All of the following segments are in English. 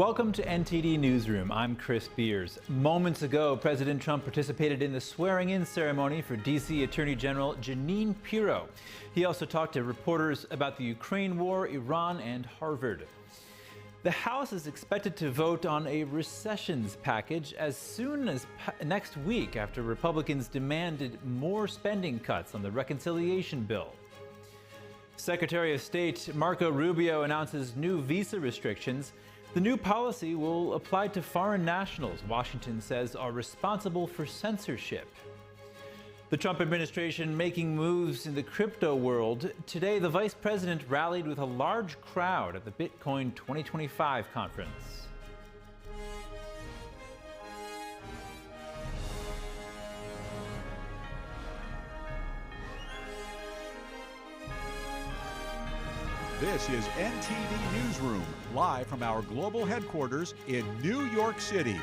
Welcome to NTD Newsroom. I'm Chris Beers. Moments ago, President Trump participated in the swearing-in ceremony for D.C. Attorney General Jeanine Pirro. He also talked to reporters about the Ukraine war, Iran, and Harvard. The House is expected to vote on a recessions package as soon as next week after Republicans demanded more spending cuts on the reconciliation bill. Secretary of State Marco Rubio announces new visa restrictions. The new policy will apply to foreign nationals Washington says are responsible for censorship. The Trump administration making moves in the crypto world. Today, the vice president rallied with a large crowd at the Bitcoin 2025 conference. This is NTD Newsroom, live from our global headquarters in New York City.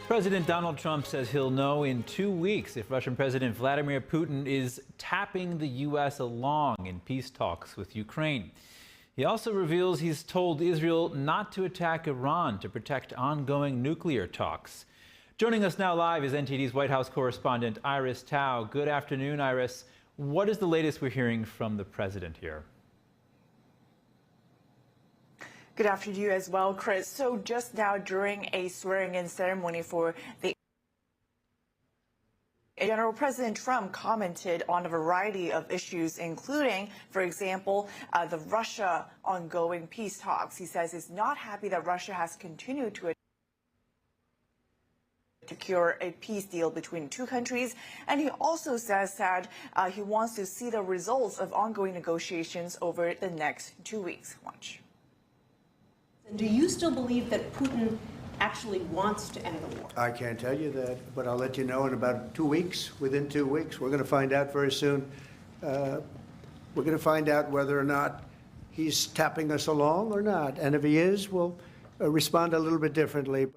President Donald Trump says he'll know in 2 weeks if Russian President Vladimir Putin is tapping the U.S. along in peace talks with Ukraine. He also reveals he's told Israel not to attack Iran to protect ongoing nuclear talks. Joining us now live is NTD's White House correspondent Iris Tao. Good afternoon, Iris. What is the latest we're hearing from the president here? Good afternoon to you as well, Chris. So just now during a swearing-in ceremony for the General President Trump commented on a variety of issues, including, for example, the Russia ongoing peace talks. He says he's not happy that Russia has continued to secure a peace deal between two countries, and he also says that he wants to see the results of ongoing negotiations over the next 2 weeks. Watch. Do you still believe that Putin actually wants to end the war? I can't tell you that, but I'll let you know in about 2 weeks. Within 2 weeks, we're going to find out very soon. We're going to find out whether or not he's tapping us along or not, and if he is, we'll respond a little bit differently.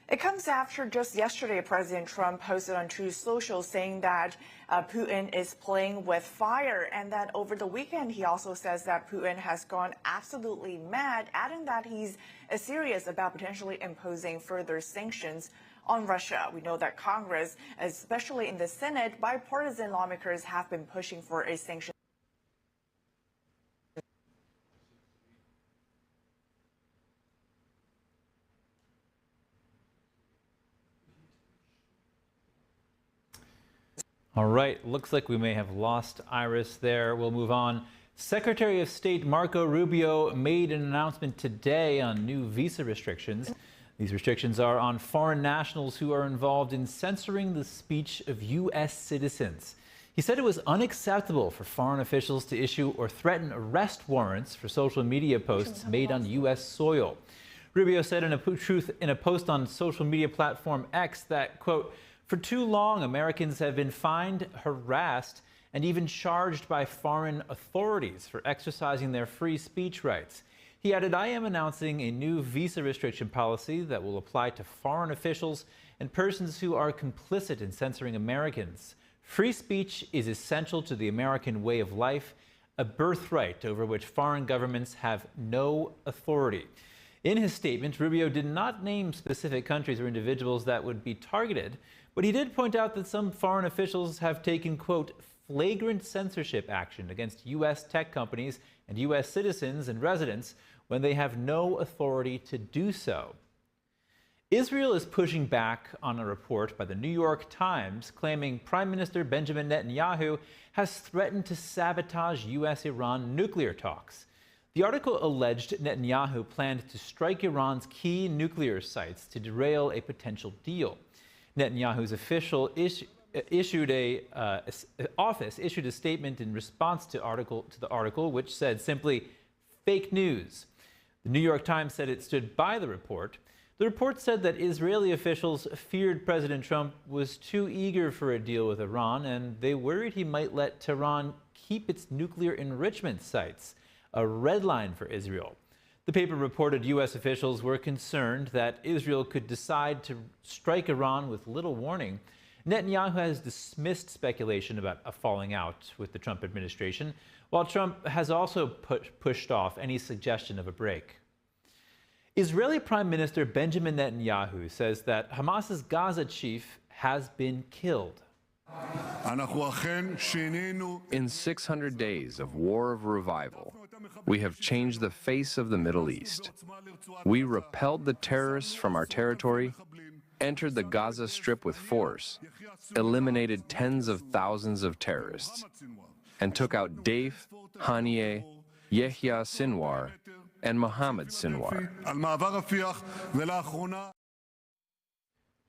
It comes after just yesterday, President Trump posted on Truth Social saying that Putin is playing with fire, and that over the weekend he also says that Putin has gone absolutely mad, adding that he's serious about potentially imposing further sanctions on Russia. We know that Congress, especially in the Senate, bipartisan lawmakers have been pushing for a sanction. All right, looks like we may have lost Iris there. We'll move on. Secretary of State Marco Rubio made an announcement today on new visa restrictions. These restrictions are on foreign nationals who are involved in censoring the speech of U.S. citizens. He said it was unacceptable for foreign officials to issue or threaten arrest warrants for social media posts made on U.S. soil. Rubio said in a post on social media platform X that, quote, "For too long, Americans have been fined, harassed, and even charged by foreign authorities for exercising their free speech rights." He added, "I am announcing a new visa restriction policy that will apply to foreign officials and persons who are complicit in censoring Americans. Free speech is essential to the American way of life, a birthright over which foreign governments have no authority." In his statement, Rubio did not name specific countries or individuals that would be targeted, but he did point out that some foreign officials have taken, quote, "flagrant censorship action against U.S. tech companies and U.S. citizens and residents when they have no authority to do so." Israel is pushing back on a report by the New York Times claiming Prime Minister Benjamin Netanyahu has threatened to sabotage U.S.-Iran nuclear talks. The article alleged Netanyahu planned to strike Iran's key nuclear sites to derail a potential deal. Netanyahu's official office issued a statement in response to the article, which said simply, "fake news." The New York Times said it stood by the report. The report said that Israeli officials feared President Trump was too eager for a deal with Iran, and they worried he might let Tehran keep its nuclear enrichment sites, a red line for Israel. The paper reported U.S. officials were concerned that Israel could decide to strike Iran with little warning. Netanyahu has dismissed speculation about a falling out with the Trump administration. while Trump has also pushed off any suggestion of a break. Israeli Prime Minister Benjamin Netanyahu says that Hamas's Gaza chief has been killed. In 600 days of war of revival, we have changed the face of the Middle East. We repelled the terrorists from our territory, entered the Gaza Strip with force, eliminated tens of thousands of terrorists, and took out Deif, Haniyeh, Yehya Sinwar, and Mohammed Sinwar.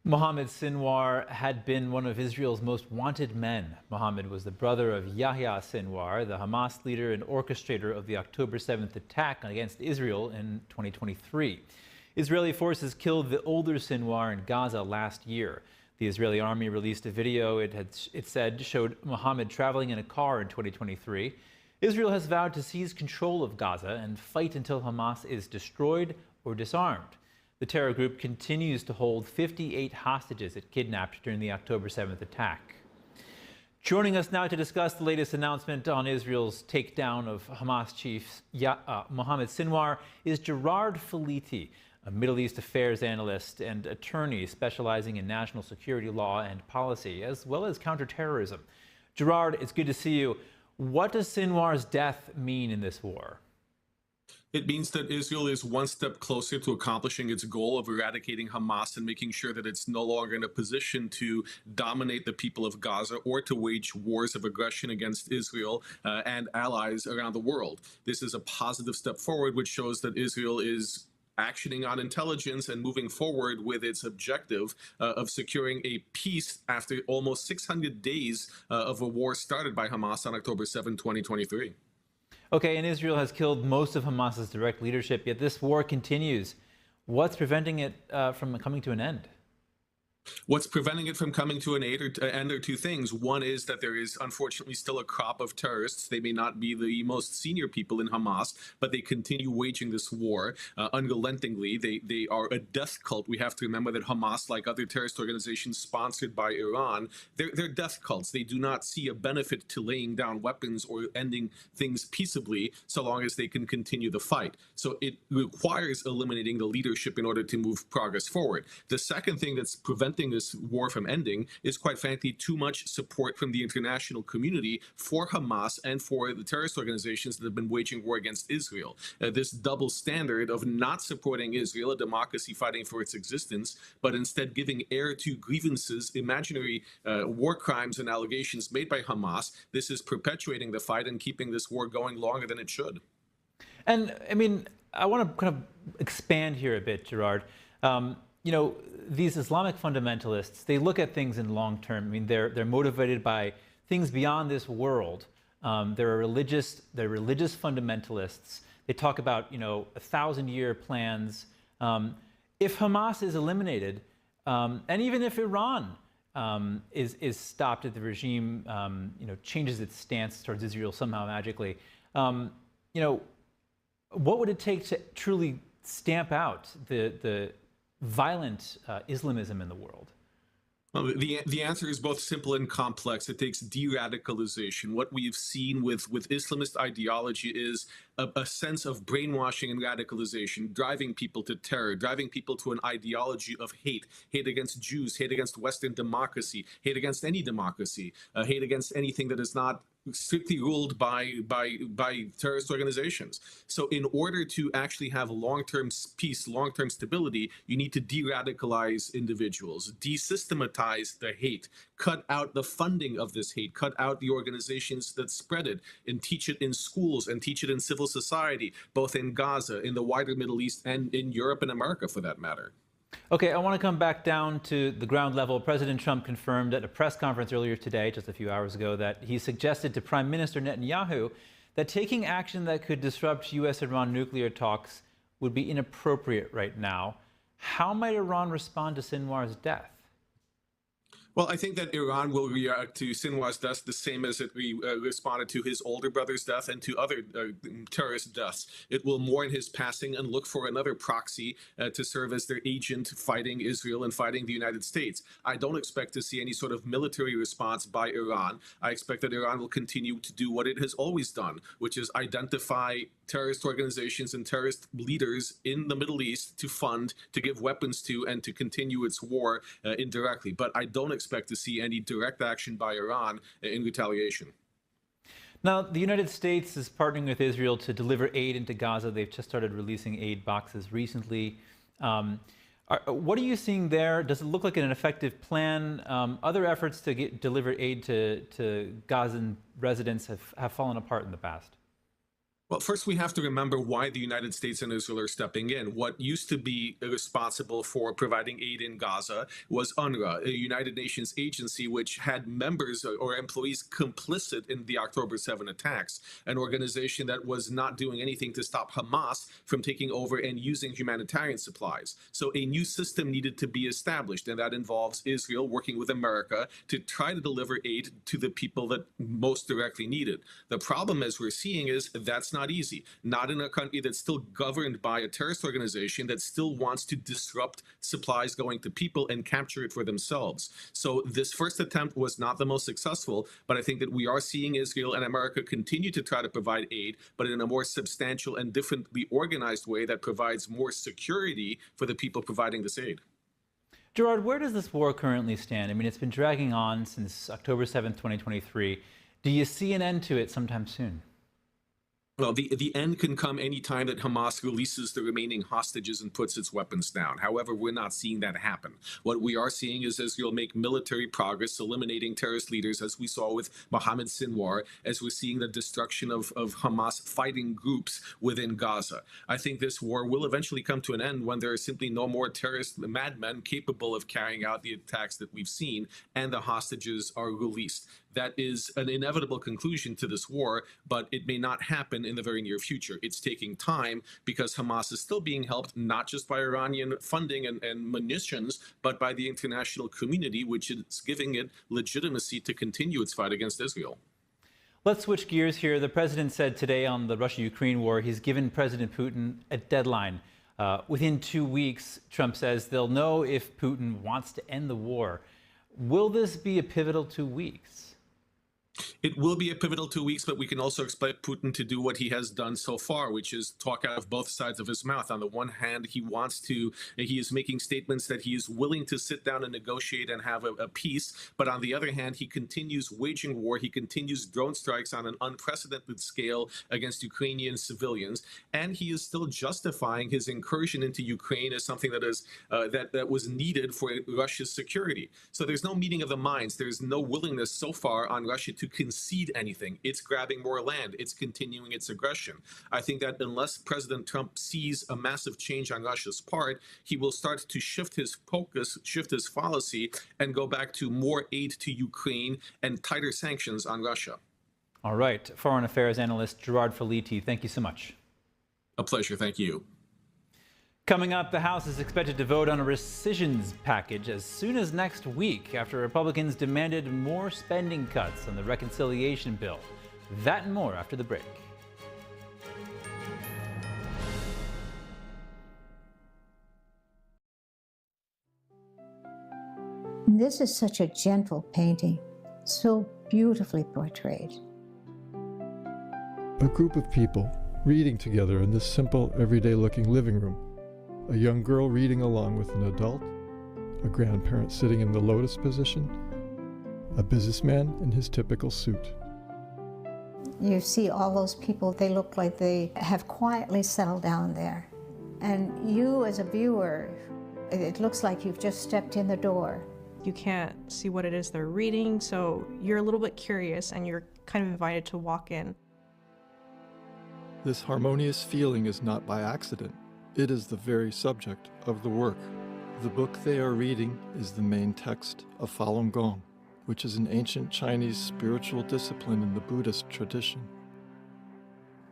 Mohammed Sinwar had been one of Israel's most wanted men. Mohammed was the brother of Yahya Sinwar, the Hamas leader and orchestrator of the October 7th attack against Israel in 2023. Israeli forces killed the older Sinwar in Gaza last year. The Israeli army released a video it said showed Mohammed traveling in a car in 2023. Israel has vowed to seize control of Gaza and fight until Hamas is destroyed or disarmed. The terror group continues to hold 58 hostages it kidnapped during the October 7th attack. Joining us now to discuss the latest announcement on Israel's takedown of Hamas chief Mohammed Sinwar is Gerard Filitti, a Middle East affairs analyst and attorney specializing in national security law and policy, as well as counterterrorism. Gerard, it's good to see you. What does Sinwar's death mean in this war? It means that Israel is one step closer to accomplishing its goal of eradicating Hamas and making sure that it's no longer in a position to dominate the people of Gaza or to wage wars of aggression against Israel and allies around the world. This is a positive step forward, which shows that Israel is actioning on intelligence and moving forward with its objective of securing a peace after almost 600 days of a war started by Hamas on October 7, 2023. Okay, and Israel has killed most of Hamas's direct leadership, yet this war continues. What's preventing it from coming to an end? What's preventing it from coming to an end are two things. One is that there is unfortunately still a crop of terrorists. They may not be the most senior people in Hamas, but they continue waging this war unrelentingly. They are a death cult. We have to remember that Hamas, like other terrorist organizations sponsored by Iran, they're death cults. They do not see a benefit to laying down weapons or ending things peaceably so long as they can continue the fight. So it requires eliminating the leadership in order to move progress forward. The second thing that's preventing this war from ending is, quite frankly, too much support from the international community for Hamas and for the terrorist organizations that have been waging war against Israel. This double standard of not supporting Israel, a democracy fighting for its existence, but instead giving air to grievances, imaginary war crimes and allegations made by Hamas, this is perpetuating the fight and keeping this war going longer than it should. And I mean, I want to kind of expand here a bit, Gerard. You know, these Islamic fundamentalists, they look at things in long term. I mean, they're motivated by things beyond this world. They're religious fundamentalists. They talk about, you know, 1,000-year plans. If Hamas is eliminated, and even if Iran is stopped, if the regime, you know, changes its stance towards Israel somehow magically, you know, what would it take to truly stamp out the violent Islamism in the world? Well, the answer is both simple and complex. It takes de-radicalization. What we've seen with Islamist ideology is a sense of brainwashing and radicalization, driving people to terror, driving people to an ideology of hate against Jews, hate against Western democracy, hate against any democracy, hate against anything that is not strictly ruled by terrorist organizations. So in order to actually have long-term peace, long-term stability, you need to de-radicalize individuals, desystematize the hate, cut out the funding of this hate, cut out the organizations that spread it, and teach it in schools and teach it in civil society, both in Gaza, in the wider Middle East, and in Europe and America for that matter. Okay, I want to come back down to the ground level. President Trump confirmed at a press conference earlier today, just a few hours ago, that he suggested to Prime Minister Netanyahu that taking action that could disrupt U.S.-Iran nuclear talks would be inappropriate right now. How might Iran respond to Sinwar's death? Well, I think that Iran will react to Sinwar's death the same as it responded to his older brother's death and to other terrorist deaths. It will mourn his passing and look for another proxy to serve as their agent fighting Israel and fighting the United States. I don't expect to see any sort of military response by Iran. I expect that Iran will continue to do what it has always done, which is identify terrorist organizations and terrorist leaders in the Middle East to fund, to give weapons to, and to continue its war indirectly. But I don't expect to see any direct action by Iran in retaliation. Now, the United States is partnering with Israel to deliver aid into Gaza. They've just started releasing aid boxes recently. What are you seeing there? Does it look like an effective plan? Other efforts to deliver aid to Gazan residents have fallen apart in the past. Well, first, we have to remember why the United States and Israel are stepping in. What used to be responsible for providing aid in Gaza was UNRWA, a United Nations agency which had members or employees complicit in the October 7 attacks, an organization that was not doing anything to stop Hamas from taking over and using humanitarian supplies. So a new system needed to be established, and that involves Israel working with America to try to deliver aid to the people that most directly need it. The problem, as we're seeing, is that's not easy. Not in a country that's still governed by a terrorist organization that still wants to disrupt supplies going to people and capture it for themselves. So this first attempt was not the most successful, but I think that we are seeing Israel and America continue to try to provide aid, but in a more substantial and differently organized way that provides more security for the people providing this aid. Gerard, where does this war currently stand? I mean, it's been dragging on since October 7th, 2023. Do you see an end to it sometime soon? Well, the end can come any time that Hamas releases the remaining hostages and puts its weapons down. However, we're not seeing that happen. What we are seeing is Israel make military progress, eliminating terrorist leaders, as we saw with Mohammed Sinwar, as we're seeing the destruction of Hamas fighting groups within Gaza. I think this war will eventually come to an end when there are simply no more terrorist madmen capable of carrying out the attacks that we've seen, and the hostages are released. That is an inevitable conclusion to this war, but it may not happen in the very near future. It's taking time because Hamas is still being helped not just by Iranian funding and munitions, but by the international community, which is giving it legitimacy to continue its fight against Israel. Let's switch gears here. The president said today on the Russia-Ukraine war, he's given President Putin a deadline. Within 2 weeks, Trump says they'll know if Putin wants to end the war. Will this be a pivotal 2 weeks? It will be a pivotal 2 weeks, but we can also expect Putin to do what he has done so far, which is talk out of both sides of his mouth. On the one hand, he is making statements that he is willing to sit down and negotiate and have a peace. But on the other hand, he continues waging war. He continues drone strikes on an unprecedented scale against Ukrainian civilians. And he is still justifying his incursion into Ukraine as something that is that was needed for Russia's security. So there's no meeting of the minds. There's no willingness so far on Russia to concede anything. It's grabbing more land. It's continuing its aggression. I think that unless President Trump sees a massive change on Russia's part, he will start to shift his focus, shift his policy, and go back to more aid to Ukraine and tighter sanctions on Russia. All right. Foreign affairs analyst Gerard Filitti, thank you so much. A pleasure. Thank you. Coming up, the House is expected to vote on a rescissions package as soon as next week after Republicans demanded more spending cuts on the reconciliation bill. That and more after the break. This is such a gentle painting, so beautifully portrayed. A group of people reading together in this simple, everyday-looking living room. A young girl reading along with an adult, a grandparent sitting in the lotus position, a businessman in his typical suit. You see all those people, they look like they have quietly settled down there. And you as a viewer, it looks like you've just stepped in the door. You can't see what it is they're reading, so you're a little bit curious and you're kind of invited to walk in. This harmonious feeling is not by accident. It is the very subject of the work. The book they are reading is the main text of Falun Gong, which is an ancient Chinese spiritual discipline in the Buddhist tradition.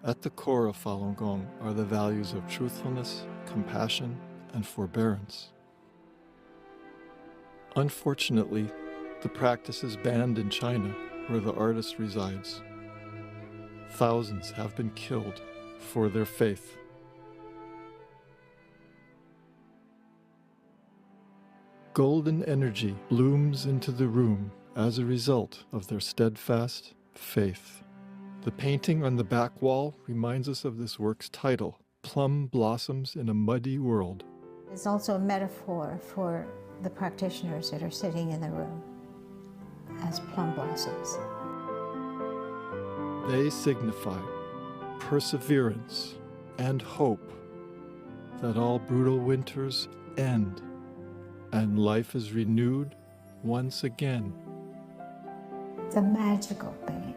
At the core of Falun Gong are the values of truthfulness, compassion, and forbearance. Unfortunately, The practice is banned in China, where the artist resides. Thousands have been killed for their faith. Golden energy blooms into the room as a result of their steadfast faith. The painting on the back wall reminds us of this work's title, Plum Blossoms in a Muddy World. It's also a metaphor for the practitioners that are sitting in the room as plum blossoms. They signify perseverance and hope that all brutal winters end and life is renewed once again. The magical painting.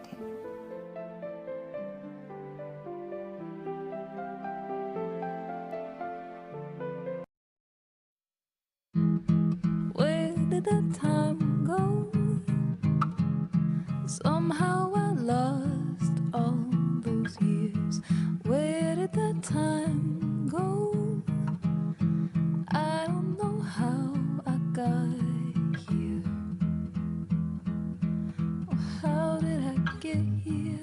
Where did the time go? Somehow I lost all those years. Where did the time go? I don't know how I got here. Or how did I get here?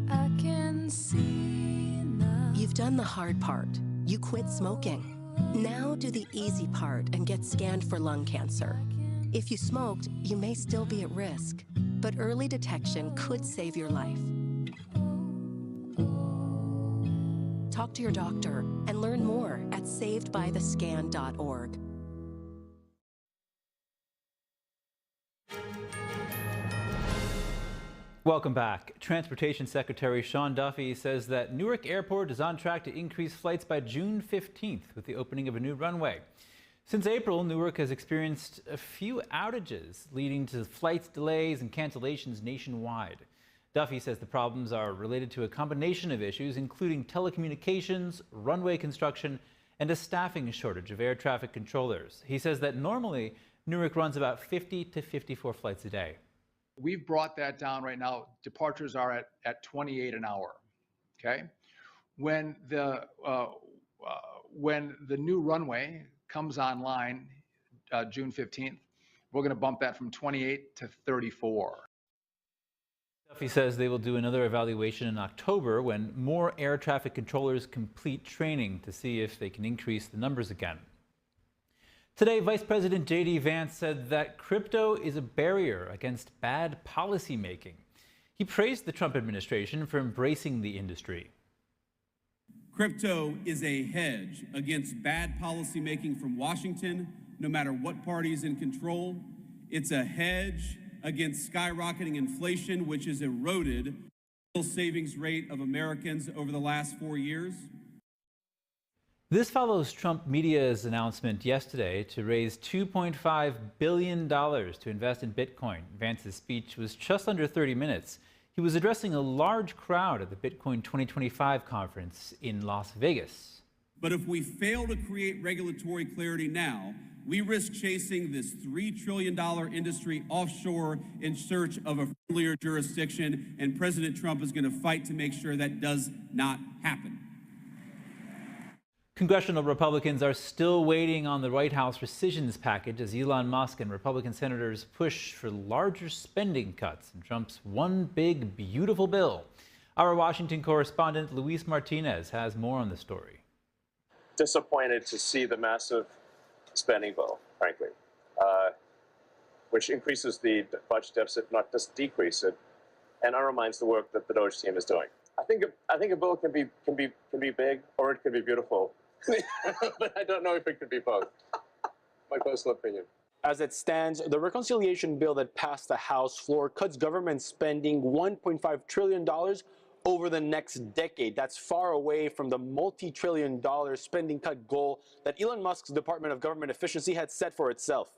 I can see now. You've done the hard part. You quit smoking. Now do the easy part and get scanned for lung cancer. If you smoked, you may still be at risk, but early detection could save your life. Talk to your doctor and learn more at savedbythescan.org. Welcome back. Transportation Secretary Sean Duffy says that Newark Airport is on track to increase flights by June 15th with the opening of a new runway. Since April, Newark has experienced a few outages, leading to flight delays and cancellations nationwide. Duffy says the problems are related to a combination of issues, including telecommunications, runway construction, and a staffing shortage of air traffic controllers. He says that normally Newark runs about 50 to 54 flights a day. We've brought that down right now. Departures are at 28 an hour, okay? When the new runway comes online June 15th, we're gonna bump that from 28 to 34. Duffy says they will do another evaluation in October when more air traffic controllers complete training to see if they can increase the numbers again. Today, Vice President J.D. Vance said that crypto is a barrier against bad policy making. He praised the Trump administration for embracing the industry. Crypto is a hedge against bad policy making from Washington, no matter what party is in control. It's a hedge against skyrocketing inflation, which has eroded the savings rate of Americans over the last 4 years. This follows Trump media's announcement yesterday to raise $2.5 billion to invest in Bitcoin. Vance's speech was just under 30 minutes. He was addressing a large crowd at the Bitcoin 2025 conference in Las Vegas. But if we fail to create regulatory clarity now, we risk chasing this $3 trillion industry offshore in search of a friendlier jurisdiction, and President Trump is going to fight to make sure that does not happen. Congressional Republicans are still waiting on the White House rescissions package as Elon Musk and Republican senators push for larger spending cuts in Trump's one big, beautiful bill. Our Washington correspondent Luis Martinez has more on the story. Disappointed to see the massive spending bill, frankly, which increases the budget deficit, not just decrease it, and undermines the work that the DOGE team is doing. I think a bill can be big or it can be beautiful. But I don't know if it could be both. My personal opinion. As it stands, the reconciliation bill that passed the House floor cuts government spending $1.5 trillion over the next decade. That's far away from the multi-trillion-dollar spending cut goal that Elon Musk's Department of Government Efficiency had set for itself.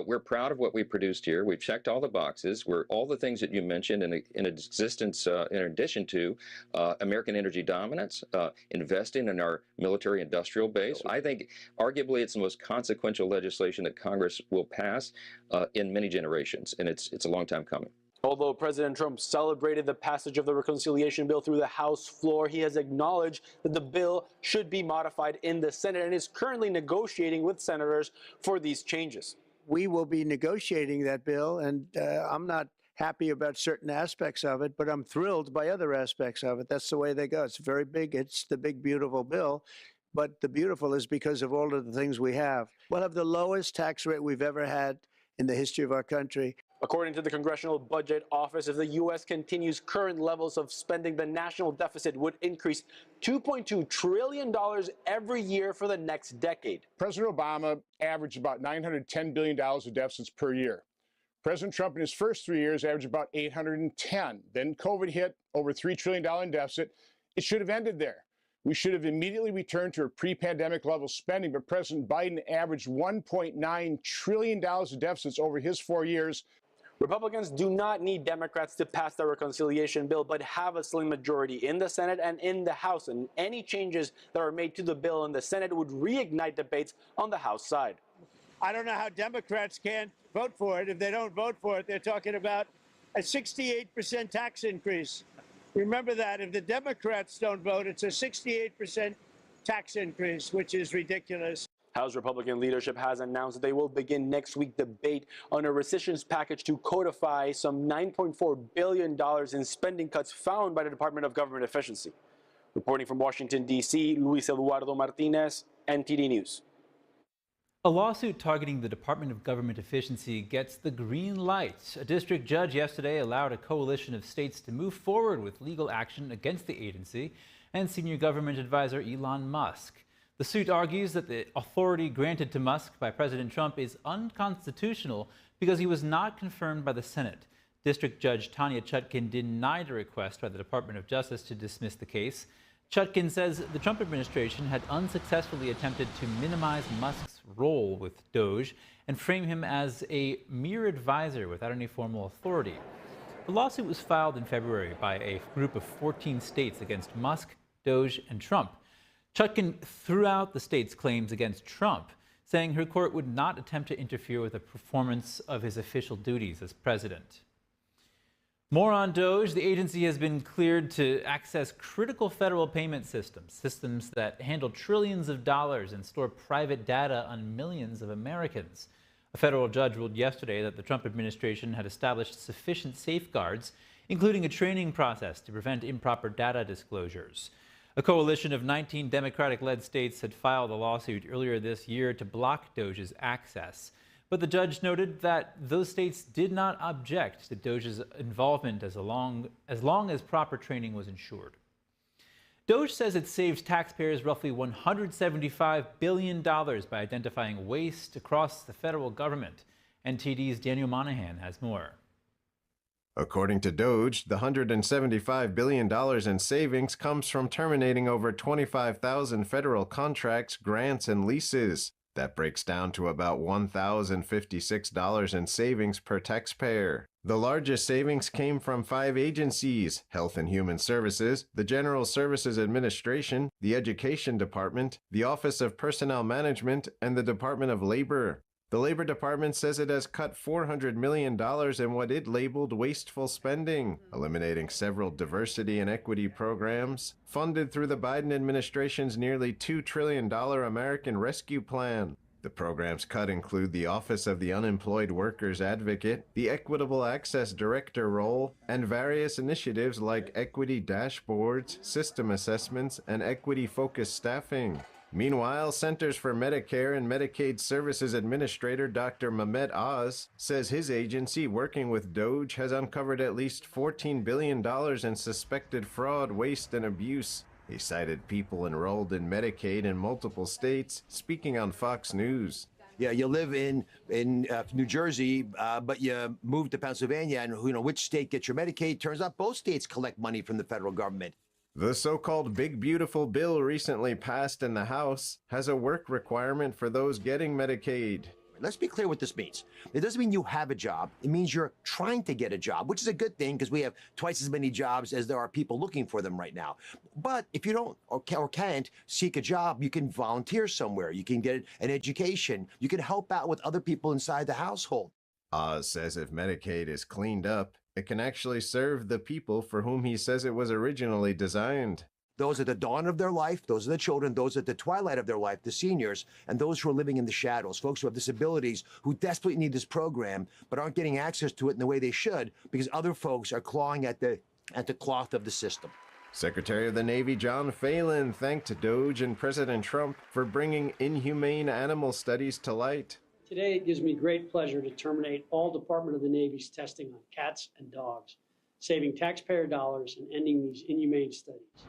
We're proud of what we produced here. We've checked all the boxes. We're all the things that you mentioned in existence, in addition to American energy dominance, investing in our military industrial base. I think arguably it's the most consequential legislation that Congress will pass in many generations, and it's a long time coming. Although President Trump celebrated the passage of the reconciliation bill through the House floor, he has acknowledged that the bill should be modified in the Senate and is currently negotiating with senators for these changes. We will be negotiating that bill, and I'm not happy about certain aspects of it, but I'm thrilled by other aspects of it. That's the way they go. It's very big. It's the big, beautiful bill. But the beautiful is because of all of the things we have. We'll have the lowest tax rate we've ever had in the history of our country. According to the Congressional Budget Office, if the U.S. continues current levels of spending, the national deficit would increase $2.2 trillion every year for the next decade. President Obama averaged about $910 billion of deficits per year. President Trump in his first 3 years averaged about $810. Then COVID hit, over $3 trillion in deficit. It should have ended there. We should have immediately returned to a pre-pandemic level spending, but President Biden averaged $1.9 trillion of deficits over his 4 years. Republicans do not need Democrats to pass the reconciliation bill, but have a slim majority in the Senate and in the House, and any changes that are made to the bill in the Senate would reignite debates on the House side. I don't know how Democrats can't vote for it. If they don't vote for it, they're talking about a 68% tax increase. Remember that. If the Democrats don't vote, it's a 68% tax increase, which is ridiculous. House Republican leadership has announced that they will begin next week debate on a rescissions package to codify some $9.4 billion in spending cuts found by the Department of Government Efficiency. Reporting from Washington, D.C., Luis Eduardo Martinez, NTD News. A lawsuit targeting the Department of Government Efficiency gets the green light. A district judge yesterday allowed a coalition of states to move forward with legal action against the agency and senior government advisor Elon Musk. The suit argues that the authority granted to Musk by President Trump is unconstitutional because he was not confirmed by the Senate. District Judge Tanya Chutkin denied a request by the Department of Justice to dismiss the case. Chutkin says the Trump administration had unsuccessfully attempted to minimize Musk's role with DOGE and frame him as a mere advisor without any formal authority. The lawsuit was filed in February by a group of 14 states against Musk, DOGE, and Trump. Chutkin threw out the state's claims against Trump, saying her court would not attempt to interfere with the performance of his official duties as president. More on DOGE. The agency has been cleared to access critical federal payment systems that handle trillions of dollars and store private data on millions of Americans. A federal judge ruled yesterday that the Trump administration had established sufficient safeguards, including a training process to prevent improper data disclosures. A coalition of 19 Democratic-led states had filed a lawsuit earlier this year to block DOGE's access. But the judge noted that those states did not object to DOGE's involvement as long as proper training was ensured. DOGE says it saves taxpayers roughly $175 billion by identifying waste across the federal government. NTD's Daniel Monahan has more. According to DOGE, the $175 billion in savings comes from terminating over 25,000 federal contracts, grants, and leases. That breaks down to about $1,056 in savings per taxpayer. The largest savings came from 5 agencies: Health and Human Services, the General Services Administration, the Education Department, the Office of Personnel Management, and the Department of Labor. The Labor Department says it has cut $400 million in what it labeled wasteful spending, eliminating several diversity and equity programs funded through the Biden administration's nearly $2 trillion American Rescue Plan. The programs cut include the Office of the Unemployed Workers Advocate, the Equitable Access Director role, and various initiatives like equity dashboards, system assessments, and equity-focused staffing. Meanwhile, Centers for Medicare and Medicaid Services Administrator Dr. Mehmet Oz says his agency, working with DOGE, has uncovered at least $14 billion in suspected fraud, waste, and abuse. He cited people enrolled in Medicaid in multiple states, speaking on Fox News. Yeah, you live in New Jersey, but you moved to Pennsylvania, and which state gets your Medicaid? Turns out both states collect money from the federal government. The so-called Big Beautiful Bill recently passed in the House has a work requirement for those getting Medicaid. Let's be clear what this means. It doesn't mean you have a job. It means you're trying to get a job, which is a good thing because we have twice as many jobs as there are people looking for them right now. But if you don't or can't seek a job, you can volunteer somewhere. You can get an education. You can help out with other people inside the household. Oz says if Medicaid is cleaned up, it can actually serve the people for whom he says it was originally designed. Those at the dawn of their life, those are the children, those at the twilight of their life, the seniors, and those who are living in the shadows, folks who have disabilities, who desperately need this program, but aren't getting access to it in the way they should because other folks are clawing at the cloth of the system. Secretary of the Navy John Phelan thanked DOGE and President Trump for bringing inhumane animal studies to light. Today, it gives me great pleasure to terminate all Department of the Navy's testing on cats and dogs, saving taxpayer dollars and ending these inhumane studies.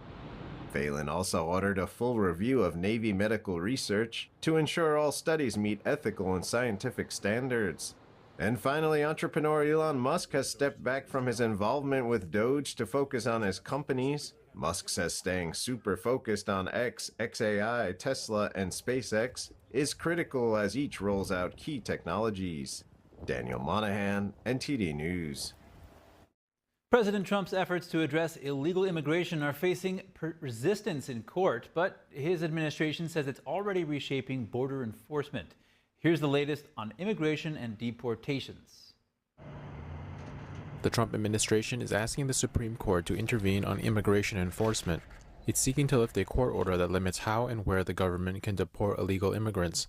Phelan also ordered a full review of Navy medical research to ensure all studies meet ethical and scientific standards. And finally, entrepreneur Elon Musk has stepped back from his involvement with DOGE to focus on his companies. Musk says staying super focused on X, XAI, Tesla, and SpaceX is critical as each rolls out key technologies. Daniel Monahan, NTD News. President Trump's efforts to address illegal immigration are facing resistance in court, but his administration says it's already reshaping border enforcement. Here's the latest on immigration and deportations. The Trump administration is asking the Supreme Court to intervene on immigration enforcement. It's seeking to lift a court order that limits how and where the government can deport illegal immigrants.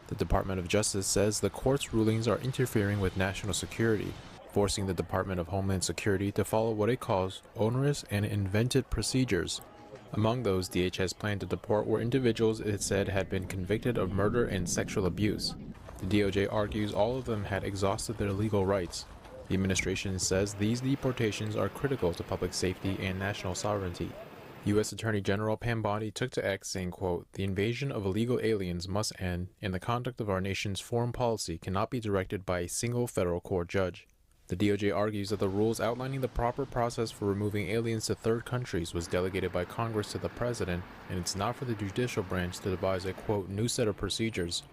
The Department of Justice says the court's rulings are interfering with national security, forcing the Department of Homeland Security to follow what it calls onerous and invented procedures. Among those DHS planned to deport were individuals it said had been convicted of murder and sexual abuse. The DOJ argues all of them had exhausted their legal rights. The administration says these deportations are critical to public safety and national sovereignty. U.S. Attorney General Pam Bondi took to X saying, quote, "The invasion of illegal aliens must end, and the conduct of our nation's foreign policy cannot be directed by a single federal court judge." The DOJ argues that the rules outlining the proper process for removing aliens to third countries was delegated by Congress to the president, and it's not for the judicial branch to devise a, quote, "new set of procedures."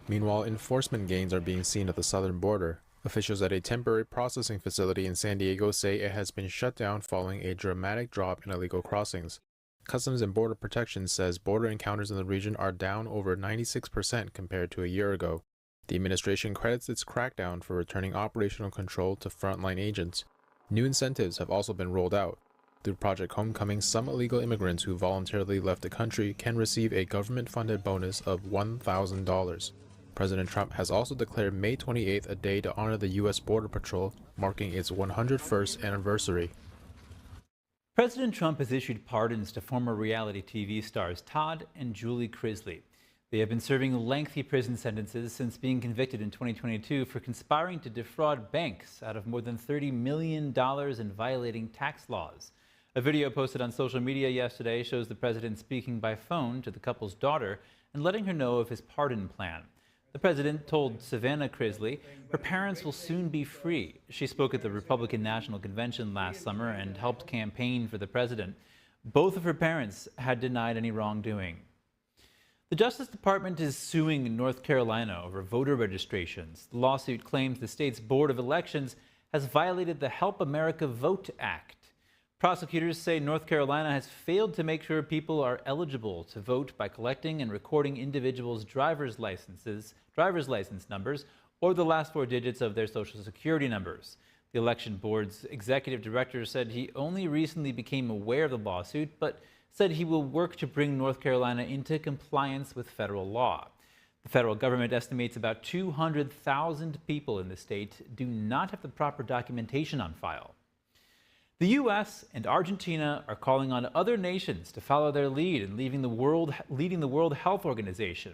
Meanwhile, enforcement gains are being seen at the southern border. Officials at a temporary processing facility in San Diego say it has been shut down following a dramatic drop in illegal crossings. Customs and Border Protection says border encounters in the region are down over 96% compared to a year ago. The administration credits its crackdown for returning operational control to frontline agents. New incentives have also been rolled out. Through Project Homecoming, some illegal immigrants who voluntarily left the country can receive a government-funded bonus of $1,000. President Trump has also declared May 28th a day to honor the U.S. Border Patrol, marking its 101st anniversary. President Trump has issued pardons to former reality TV stars Todd and Julie Crisley. They have been serving lengthy prison sentences since being convicted in 2022 for conspiring to defraud banks out of more than $30 million and violating tax laws. A video posted on social media yesterday shows the president speaking by phone to the couple's daughter and letting her know of his pardon plan. The president told Savannah Crisley her parents will soon be free. She spoke at the Republican National Convention last summer and helped campaign for the president. Both of her parents had denied any wrongdoing. The Justice Department is suing North Carolina over voter registrations. The lawsuit claims the state's Board of Elections has violated the Help America Vote Act. Prosecutors say North Carolina has failed to make sure people are eligible to vote by collecting and recording individuals' driver's license numbers, or the last four digits of their Social Security numbers. The election board's executive director said he only recently became aware of the lawsuit, but said he will work to bring North Carolina into compliance with federal law. The federal government estimates about 200,000 people in the state do not have the proper documentation on file. The U.S. and Argentina are calling on other nations to follow their lead in leading the World Health Organization.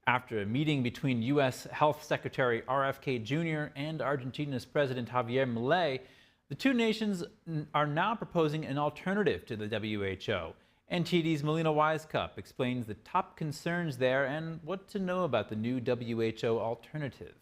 After a meeting between U.S. Health Secretary RFK Jr. and Argentina's President Javier Milei, the two nations are now proposing an alternative to the WHO. NTD's Melina Wisecup explains the top concerns there and what to know about the new WHO alternative.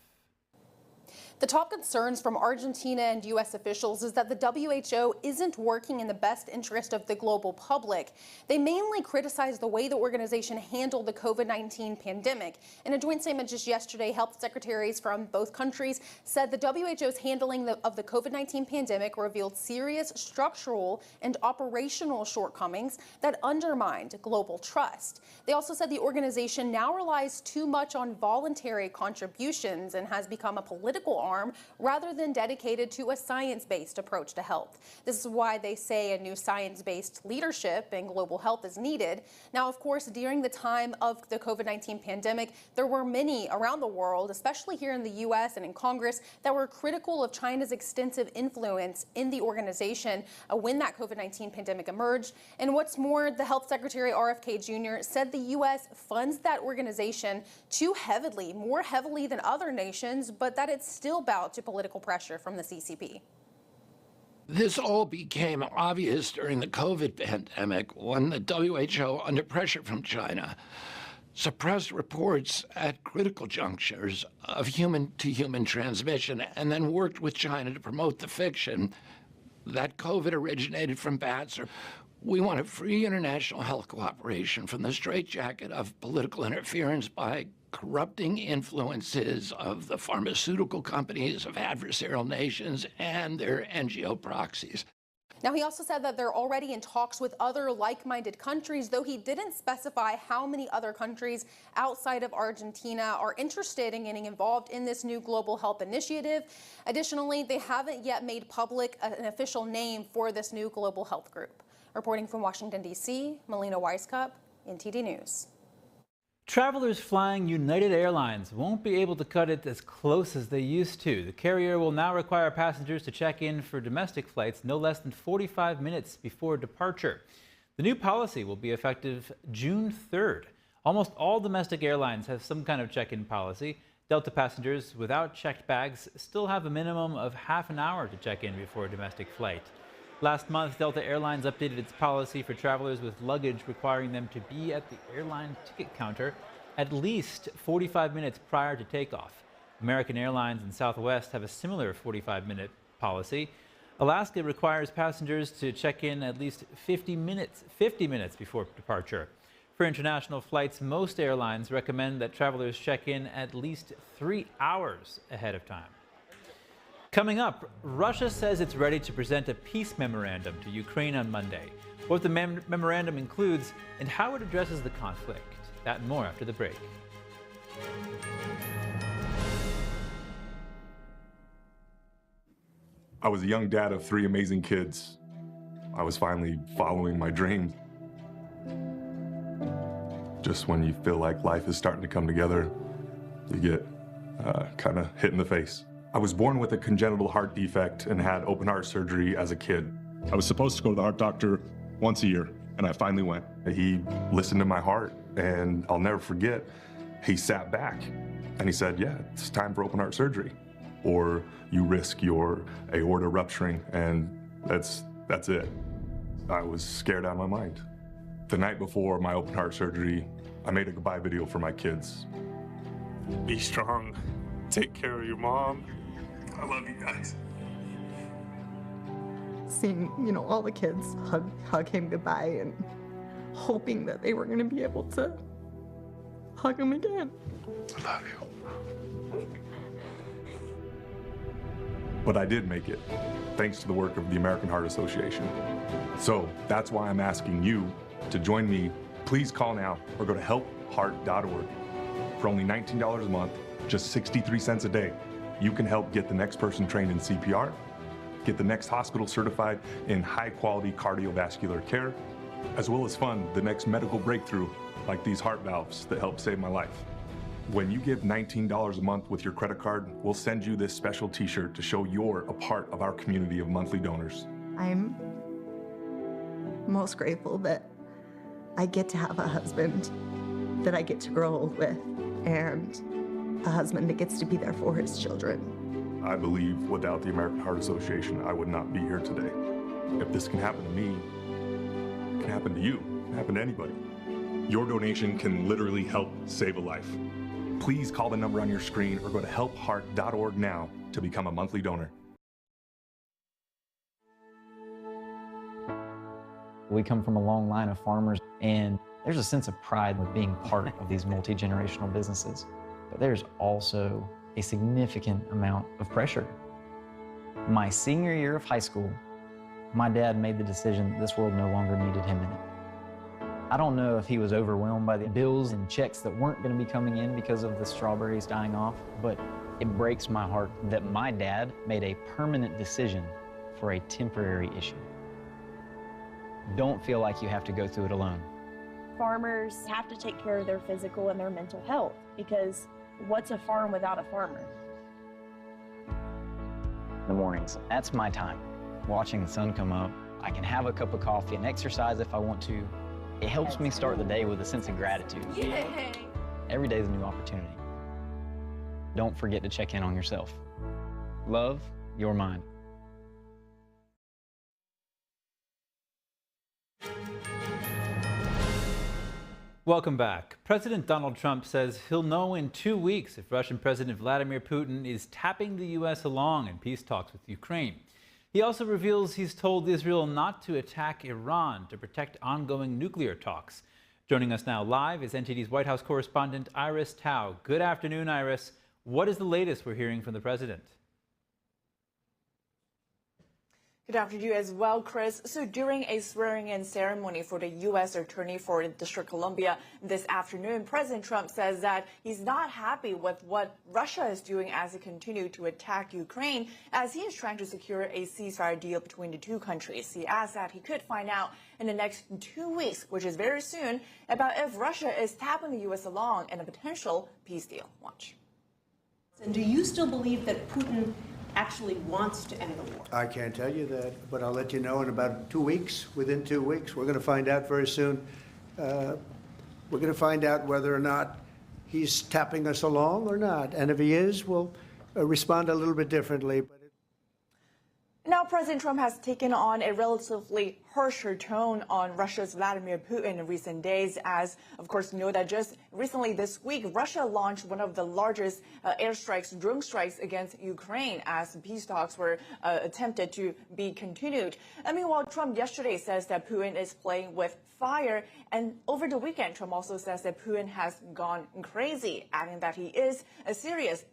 The top concerns from Argentina and U.S. officials is that the WHO isn't working in the best interest of the global public. They mainly criticized the way the organization handled the COVID-19 pandemic. In a joint statement just yesterday, health secretaries from both countries said the WHO's handling of the COVID-19 pandemic revealed serious structural and operational shortcomings that undermined global trust. They also said the organization now relies too much on voluntary contributions and has become a political arm rather than dedicated to a science-based approach to health. This is why they say a new science-based leadership in global health is needed. Now, of course, during the time of the COVID-19 pandemic, there were many around the world, especially here in the U.S. and in Congress, that were critical of China's extensive influence in the organization when that COVID-19 pandemic emerged. And what's more, the Health Secretary RFK Jr. said the U.S. funds that organization too heavily, more heavily than other nations, but that it's still bowed to political pressure from the CCP. This all became obvious during the COVID pandemic when the WHO, under pressure from China, suppressed reports at critical junctures of human-to-human transmission and then worked with China to promote the fiction that COVID originated from bats. We want a free international health cooperation from the straitjacket of political interference by corrupting influences of the pharmaceutical companies of adversarial nations and their NGO proxies. Now, he also said that they're already in talks with other like-minded countries, though he didn't specify how many other countries outside of Argentina are interested in getting involved in this new global health initiative. Additionally, they haven't yet made public an official name for this new global health group. Reporting from Washington, D.C., Melina Weiskup, NTD News. Travelers flying United Airlines won't be able to cut it as close as they used to. The carrier will now require passengers to check in for domestic flights no less than 45 minutes before departure. The new policy will be effective June 3rd. Almost all domestic airlines have some kind of check-in policy. Delta passengers without checked bags still have a minimum of half an hour to check in before a domestic flight. Last month, Delta Airlines updated its policy for travelers with luggage, requiring them to be at the airline ticket counter at least 45 minutes prior to takeoff. American Airlines and Southwest have a similar 45-minute policy. Alaska requires passengers to check in at least 50 minutes before departure. For international flights, most airlines recommend that travelers check in at least 3 hours ahead of time. Coming up, Russia says it's ready to present a peace memorandum to Ukraine on Monday. What the memorandum includes and how it addresses the conflict. That and more after the break. I was a young dad of 3 amazing kids. I was finally following my dream. Just when you feel like life is starting to come together, you get kind of hit in the face. I was born with a congenital heart defect and had open heart surgery as a kid. I was supposed to go to the heart doctor once a year, and I finally went. He listened to my heart, and I'll never forget, he sat back and he said, yeah, it's time for open heart surgery, or you risk your aorta rupturing, and that's it. I was scared out of my mind. The night before my open heart surgery, I made a goodbye video for my kids. Be strong. Take care of your mom. I love you guys. Seeing, all the kids hug him goodbye and hoping that they were going to be able to hug him again. I love you. But I did make it, thanks to the work of the American Heart Association. So that's why I'm asking you to join me. Please call now or go to helpheart.org. For only $19 a month, just 63 cents a day, you can help get the next person trained in CPR, get the next hospital certified in high-quality cardiovascular care, as well as fund the next medical breakthrough like these heart valves that helped save my life. When you give $19 a month with your credit card, we'll send you this special t-shirt to show you're a part of our community of monthly donors. I'm most grateful that I get to have a husband that I get to grow old with, and a husband that gets to be there for his children. I believe without the American Heart Association, I would not be here today. If this can happen to me, it can happen to you. It can happen to anybody. Your donation can literally help save a life. Please call the number on your screen or go to helpheart.org now to become a monthly donor. We come from a long line of farmers, and there's a sense of pride with being part of these multi-generational businesses. But there's also a significant amount of pressure. My senior year of high school, my dad made the decision that this world no longer needed him in it. I don't know if he was overwhelmed by the bills and checks that weren't going to be coming in because of the strawberries dying off, but it breaks my heart that my dad made a permanent decision for a temporary issue. Don't feel like you have to go through it alone. Farmers have to take care of their physical and their mental health, because what's a farm without a farmer? In the mornings, that's my time. Watching the sun come up, I can have a cup of coffee and exercise if I want to. It helps me start the day with a sense of gratitude. Yay! Every day is a new opportunity. Don't forget to check in on yourself. Love, your mind. Welcome back. President Donald Trump says he'll know in 2 weeks if Russian President Vladimir Putin is tapping the U.S. along in peace talks with Ukraine. He also reveals he's told Israel not to attack Iran to protect ongoing nuclear talks. Joining us now live is NTD's White House correspondent Iris Tao. Good afternoon, Iris. What is the latest we're hearing from the president? Good afternoon as well, Chris. So during a swearing-in ceremony for the U.S. Attorney for District of Columbia this afternoon, President Trump says that he's not happy with what Russia is doing as it continues to attack Ukraine, as he is trying to secure a ceasefire deal between the two countries. He adds that he could find out in the next 2 weeks, which is very soon, about if Russia is tapping the U.S. along in a potential peace deal. Watch. And do you still believe that Putin actually wants to end the war? I can't tell you that, but I'll let you know in about 2 weeks. Within 2 weeks, we're going to find out very soon. We're going to find out whether or not he's tapping us along or not. And if he is, we'll respond a little bit differently. Now, President Trump has taken on a relatively harsher tone on Russia's Vladimir Putin in recent days, as, of course, you know that just recently this week, Russia launched one of the largest airstrikes, drone strikes against Ukraine, as peace talks were attempted to be continued. And meanwhile, Trump yesterday says that Putin is playing with fire, and over the weekend, Trump also says that Putin has gone crazy, adding that he is serious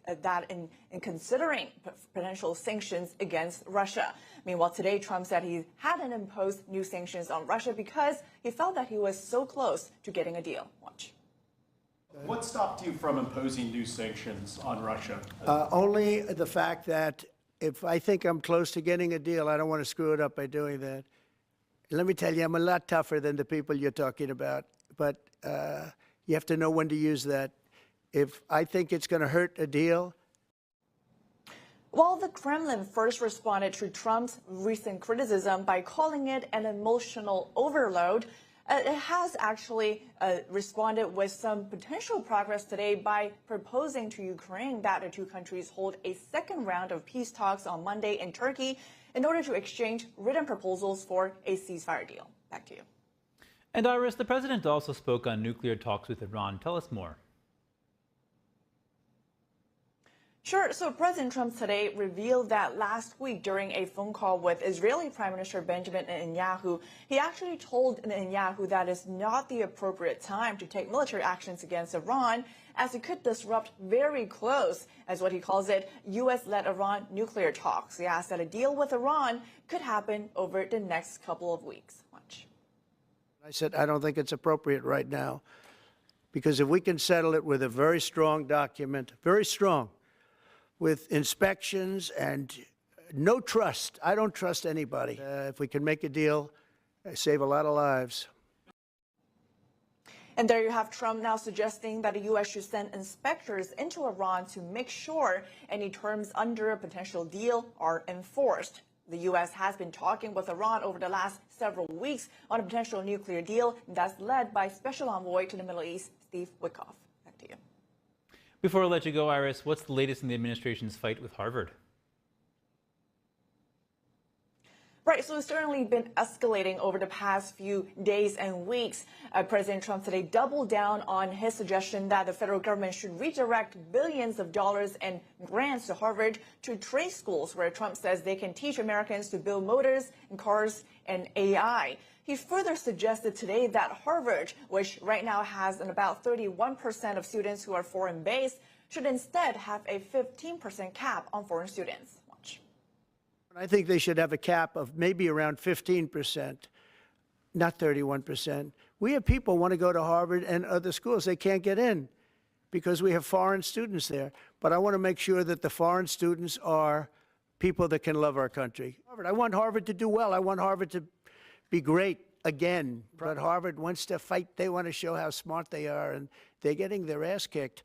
in considering potential sanctions against Russia. Meanwhile, today, Trump said he hadn't imposed new sanctions on Russia because he felt that he was so close to getting a deal. Watch. What stopped you from imposing new sanctions on Russia? Only the fact that if I think I'm close to getting a deal, I don't want to screw it up by doing that. Let me tell you, I'm a lot tougher than the people you're talking about, but you have to know when to use that. If I think it's going to hurt a deal. While the Kremlin first responded to Trump's recent criticism by calling it an emotional overload, it has actually responded with some potential progress today by proposing to Ukraine that the two countries hold a second round of peace talks on Monday in Turkey in order to exchange written proposals for a ceasefire deal. Back to you. And Iris, the president also spoke on nuclear talks with Iran. Tell us more. Sure. So President Trump today revealed that last week during a phone call with Israeli Prime Minister Benjamin Netanyahu, he actually told Netanyahu that it's not the appropriate time to take military actions against Iran, as it could disrupt very close, as what he calls it, U.S.-led Iran nuclear talks. He asked that a deal with Iran could happen over the next couple of weeks. Watch. I said, I don't think it's appropriate right now, because if we can settle it with a very strong document, very strong, with inspections and no trust. I don't trust anybody. If we can make a deal, save a lot of lives. And there you have Trump now suggesting that the U.S. should send inspectors into Iran to make sure any terms under a potential deal are enforced. The U.S. has been talking with Iran over the last several weeks on a potential nuclear deal that's led by Special Envoy to the Middle East, Steve Witkoff. Back to you. Before I let you go, Iris, what's the latest in the administration's fight with Harvard? Right, so it's certainly been escalating over the past few days and weeks. President Trump today doubled down on his suggestion that the federal government should redirect billions of dollars in grants to Harvard to trade schools, where Trump says they can teach Americans to build motors and cars and AI. He further suggested today that Harvard, which right now has about 31% of students who are foreign-based, should instead have a 15% cap on foreign students. I think they should have a cap of maybe around 15%, not 31%. We have people who want to go to Harvard and other schools. They can't get in because we have foreign students there. But I want to make sure that the foreign students are people that can love our country. I want Harvard to do well. I want Harvard to be great again. But Harvard wants to fight. They want to show how smart they are, and they're getting their ass kicked.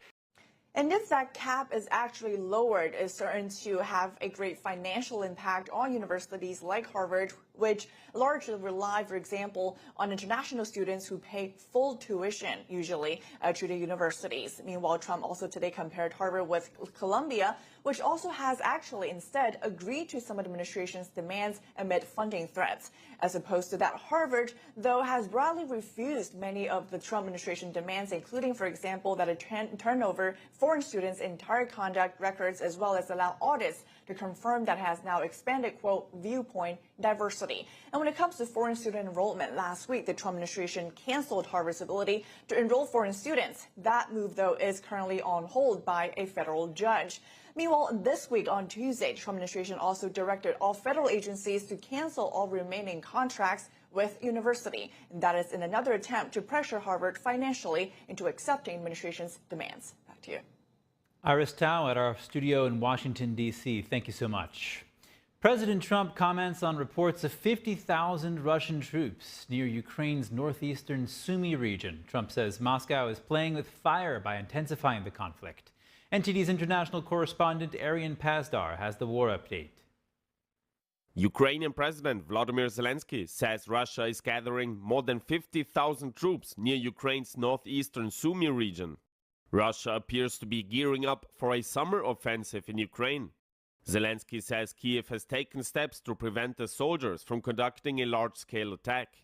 And if that cap is actually lowered, it's certain to have a great financial impact on universities like Harvard, which largely rely, for example, on international students who pay full tuition, usually, to the universities. Meanwhile, Trump also today compared Harvard with Columbia, which also has actually instead agreed to some administration's demands amid funding threats, as opposed to that Harvard, though, has broadly refused many of the Trump administration demands, including, for example, that it turn over foreign students' entire conduct records, as well as allow audits to confirm that has now expanded, quote, viewpoint diversity. And when it comes to foreign student enrollment, last week, the Trump administration canceled Harvard's ability to enroll foreign students. That move, though, is currently on hold by a federal judge. Meanwhile, this week on Tuesday, the Trump administration also directed all federal agencies to cancel all remaining contracts with university. And that is in another attempt to pressure Harvard financially into accepting administration's demands. Back to you. Iris Tao at our studio in Washington, D.C. Thank you so much. President Trump comments on reports of 50,000 Russian troops near Ukraine's northeastern Sumy region. Trump says Moscow is playing with fire by intensifying the conflict. NTD's international correspondent Arian Pazdar has the war update. Ukrainian President Volodymyr Zelensky says Russia is gathering more than 50,000 troops near Ukraine's northeastern Sumy region. Russia appears to be gearing up for a summer offensive in Ukraine. Zelensky says Kiev has taken steps to prevent the soldiers from conducting a large-scale attack.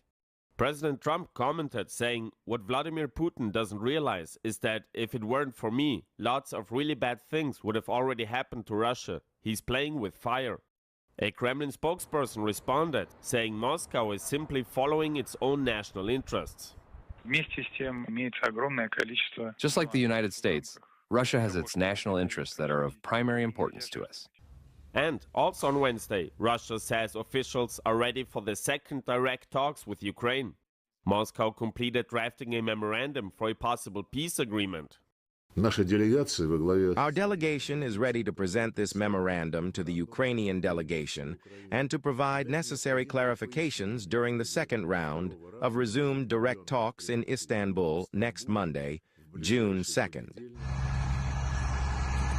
President Trump commented, saying, "What Vladimir Putin doesn't realize is that if it weren't for me, lots of really bad things would have already happened to Russia. He's playing with fire." A Kremlin spokesperson responded, saying Moscow is simply following its own national interests. Just like the United States, Russia has its national interests that are of primary importance to us. And also on Wednesday, Russia says officials are ready for the second direct talks with Ukraine. Moscow completed drafting a memorandum for a possible peace agreement. Our delegation is ready to present this memorandum to the Ukrainian delegation and to provide necessary clarifications during the second round of resumed direct talks in Istanbul next Monday, June 2nd.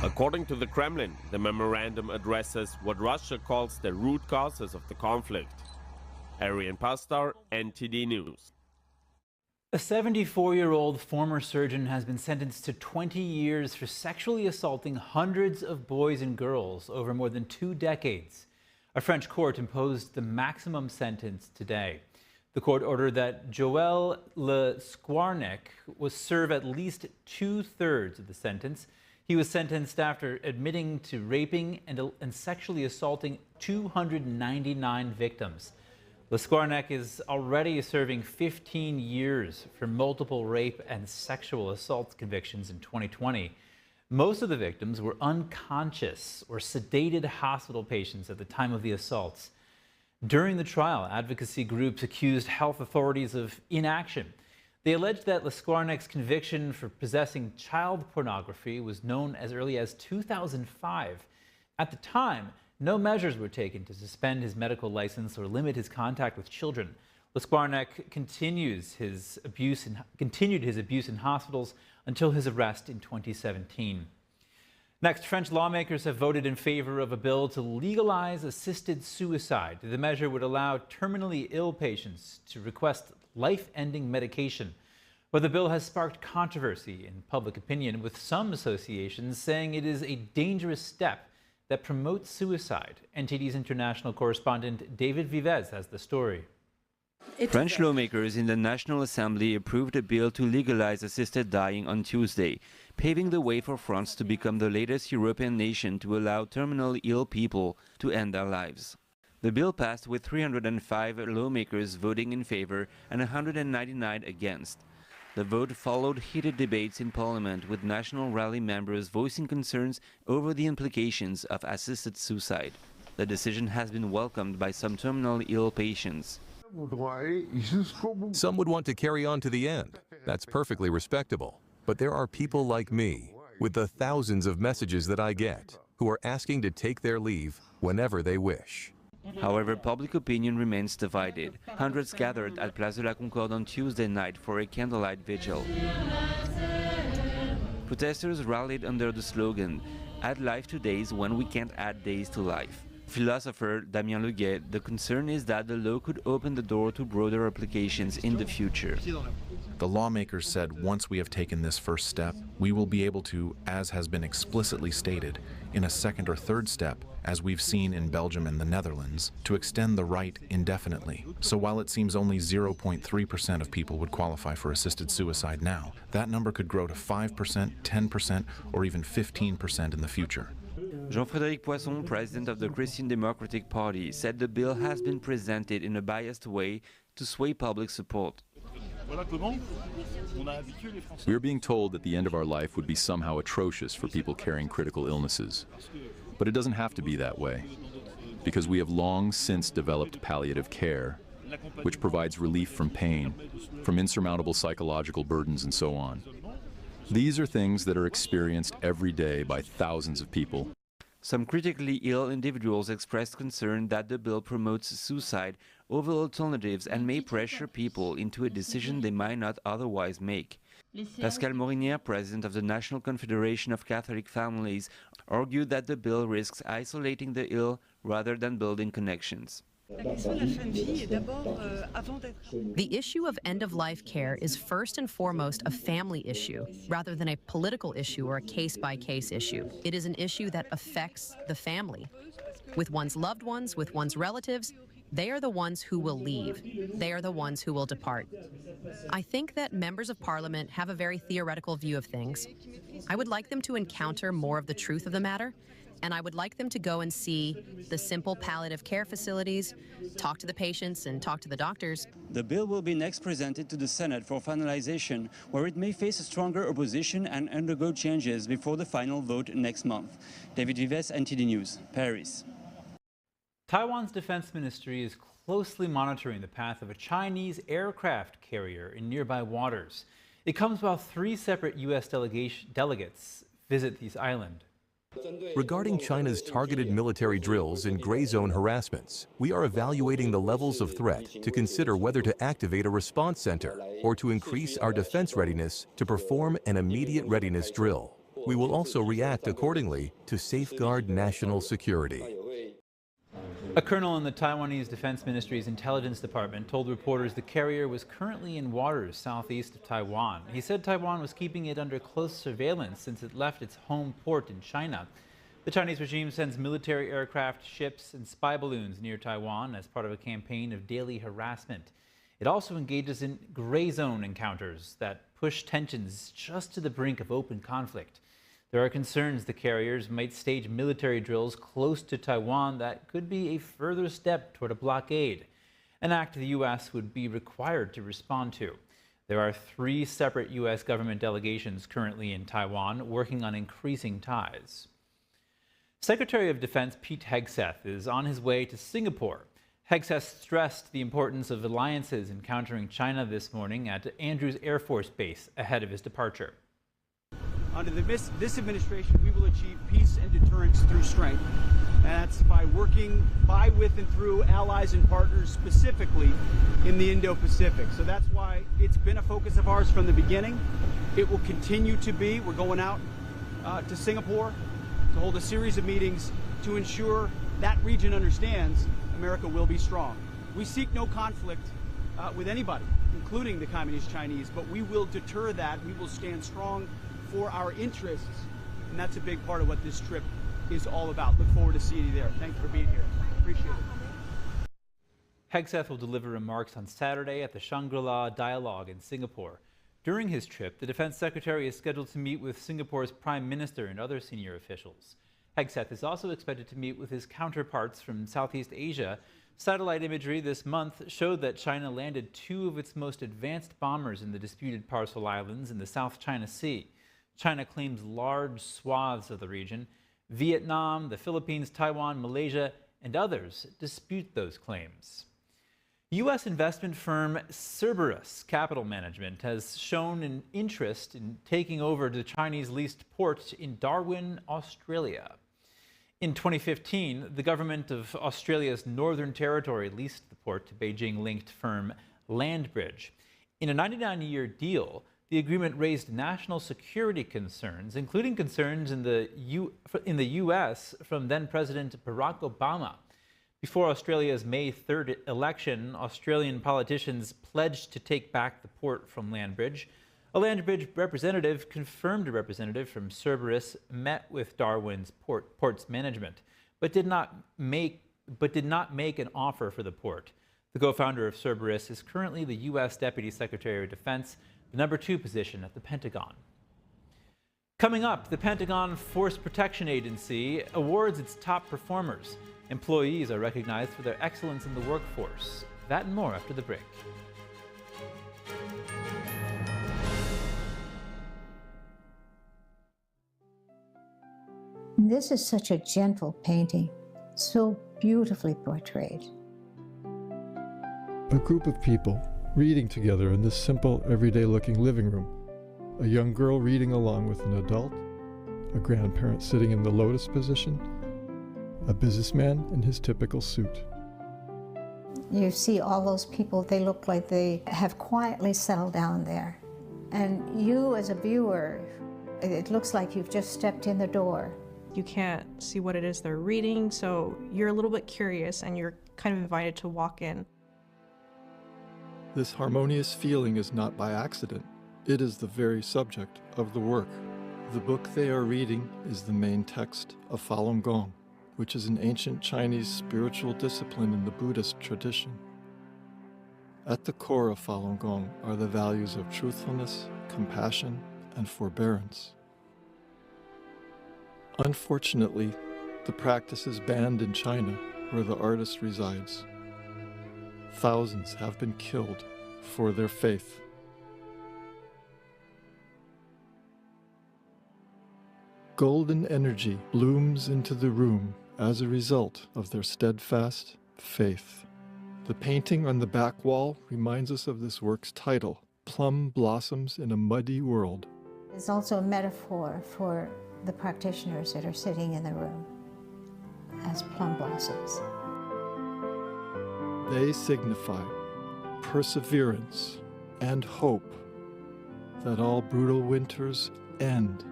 According to the Kremlin, the memorandum addresses what Russia calls the root causes of the conflict. Arian Pazdar, NTD News. A 74-year-old former surgeon has been sentenced to 20 years for sexually assaulting hundreds of boys and girls over more than 2 decades. A French court imposed the maximum sentence today. The court ordered that Joël Le Squarnec was serve at least 2/3 of the sentence. He was sentenced after admitting to raping and sexually assaulting 299 victims. Lesquarnec is already serving 15 years for multiple rape and sexual assault convictions in 2020. Most of the victims were unconscious or sedated hospital patients at the time of the assaults. During the trial, advocacy groups accused health authorities of inaction. They alleged that Lesquarnec's conviction for possessing child pornography was known as early as 2005. At the time, no measures were taken to suspend his medical license or limit his contact with children. Lesquarnec continued his abuse in hospitals until his arrest in 2017. Next, French lawmakers have voted in favor of a bill to legalize assisted suicide. The measure would allow terminally ill patients to request life-ending medication. But the bill has sparked controversy in public opinion, with some associations saying it is a dangerous step that promotes suicide. NTD's international correspondent David Vives has the story. French lawmakers in the National Assembly approved a bill to legalize assisted dying on Tuesday, paving the way for France to become the latest European nation to allow terminally ill people to end their lives. The bill passed with 305 lawmakers voting in favor and 199 against. The vote followed heated debates in Parliament, with National Rally members voicing concerns over the implications of assisted suicide. The decision has been welcomed by some terminally ill patients. Some would want to carry on to the end. That's perfectly respectable. But there are people like me, with the thousands of messages that I get, who are asking to take their leave whenever they wish. However, public opinion remains divided. Hundreds gathered at Place de la Concorde on Tuesday night for a candlelight vigil. Protesters rallied under the slogan, "Add life to days when we can't add days to life." Philosopher Damien Leguet, the concern is that the law could open the door to broader applications in the future. The lawmakers said once we have taken this first step, we will be able to, as has been explicitly stated, in a second or third step, as we've seen in Belgium and the Netherlands, to extend the right indefinitely. So while it seems only 0.3% of people would qualify for assisted suicide now, that number could grow to 5%, 10%, or even 15% in the future. Jean-Frédéric Poisson, president of the Christian Democratic Party, said the bill has been presented in a biased way to sway public support. We are being told that the end of our life would be somehow atrocious for people carrying critical illnesses. But it doesn't have to be that way, because we have long since developed palliative care, which provides relief from pain, from insurmountable psychological burdens, and so on. These are things that are experienced every day by thousands of people. Some critically ill individuals expressed concern that the bill promotes suicide over alternatives and may pressure people into a decision they might not otherwise make. Pascal Morinier, president of the National Confederation of Catholic Families, argued that the bill risks isolating the ill rather than building connections. The issue of end-of-life care is first and foremost a family issue, rather than a political issue or a case-by-case issue. It is an issue that affects the family. With one's loved ones, with one's relatives, they are the ones who will leave. They are the ones who will depart. I think that members of Parliament have a very theoretical view of things. I would like them to encounter more of the truth of the matter, and I would like them to go and see the simple palliative care facilities, talk to the patients and talk to the doctors. The bill will be next presented to the Senate for finalization, where it may face a stronger opposition and undergo changes before the final vote next month. David Vives, NTD News, Paris. Taiwan's defense ministry is closely monitoring the path of a Chinese aircraft carrier in nearby waters. It comes while 3 separate U.S. delegates visit this island. Regarding China's targeted military drills and gray zone harassments, we are evaluating the levels of threat to consider whether to activate a response center or to increase our defense readiness to perform an immediate readiness drill. We will also react accordingly to safeguard national security. A colonel in the Taiwanese Defense Ministry's intelligence department told reporters the carrier was currently in waters southeast of Taiwan. He said Taiwan was keeping it under close surveillance since it left its home port in China. The Chinese regime sends military aircraft, ships, and spy balloons near Taiwan as part of a campaign of daily harassment. It also engages in gray zone encounters that push tensions just to the brink of open conflict. There are concerns the carriers might stage military drills close to Taiwan that could be a further step toward a blockade, an act the U.S. would be required to respond to. There are 3 separate U.S. government delegations currently in Taiwan working on increasing ties. Secretary of Defense Pete Hegseth is on his way to Singapore. Hegseth stressed the importance of alliances in countering China this morning at Andrews Air Force Base ahead of his departure. Under this administration, we will achieve peace and deterrence through strength. And that's by working by, with, and through allies and partners, specifically in the Indo-Pacific. So that's why it's been a focus of ours from the beginning. It will continue to be. We're going out to Singapore to hold a series of meetings to ensure that region understands America will be strong. We seek no conflict with anybody, including the Communist Chinese, but we will deter that. We will stand strong for our interests, and that's a big part of what this trip is all about. Look forward to seeing you there. Thanks for being here. Appreciate it. Hegseth will deliver remarks on Saturday at the Shangri-La Dialogue in Singapore. During his trip, the Defense Secretary is scheduled to meet with Singapore's Prime Minister and other senior officials. Hegseth is also expected to meet with his counterparts from Southeast Asia. Satellite imagery this month showed that China landed 2 of its most advanced bombers in the disputed Parcel Islands in the South China Sea. China claims large swaths of the region. Vietnam, the Philippines, Taiwan, Malaysia, and others dispute those claims. U.S. investment firm Cerberus Capital Management has shown an interest in taking over the Chinese-leased port in Darwin, Australia. In 2015, the government of Australia's Northern Territory leased the port to Beijing-linked firm Landbridge. In a 99-year deal, the agreement raised national security concerns, including concerns in the U.S. from then-President Barack Obama. Before Australia's May 3rd election, Australian politicians pledged to take back the port from Landbridge. A Landbridge representative, confirmed a representative from Cerberus, met with Darwin's port's management, but did not make an offer for the port. The co-founder of Cerberus is currently the U.S. Deputy Secretary of Defense, the number 2 position at the Pentagon. Coming up, the Pentagon Force Protection Agency awards its top performers. Employees are recognized for their excellence in the workforce. That and more after the break. This is such a gentle painting, so beautifully portrayed. A group of people reading together in this simple, everyday-looking living room. A young girl reading along with an adult, a grandparent sitting in the lotus position, a businessman in his typical suit. You see all those people, they look like they have quietly settled down there. And you as a viewer, it looks like you've just stepped in the door. You can't see what it is they're reading, so you're a little bit curious and you're kind of invited to walk in. This harmonious feeling is not by accident. It is the very subject of the work. The book they are reading is the main text of Falun Gong, which is an ancient Chinese spiritual discipline in the Buddhist tradition. At the core of Falun Gong are the values of truthfulness, compassion, and forbearance. Unfortunately, the practice is banned in China, where the artist resides. Thousands have been killed for their faith. Golden energy blooms into the room as a result of their steadfast faith. The painting on the back wall reminds us of this work's title, Plum Blossoms in a Muddy World. It's also a metaphor for the practitioners that are sitting in the room as plum blossoms. They signify perseverance and hope that all brutal winters end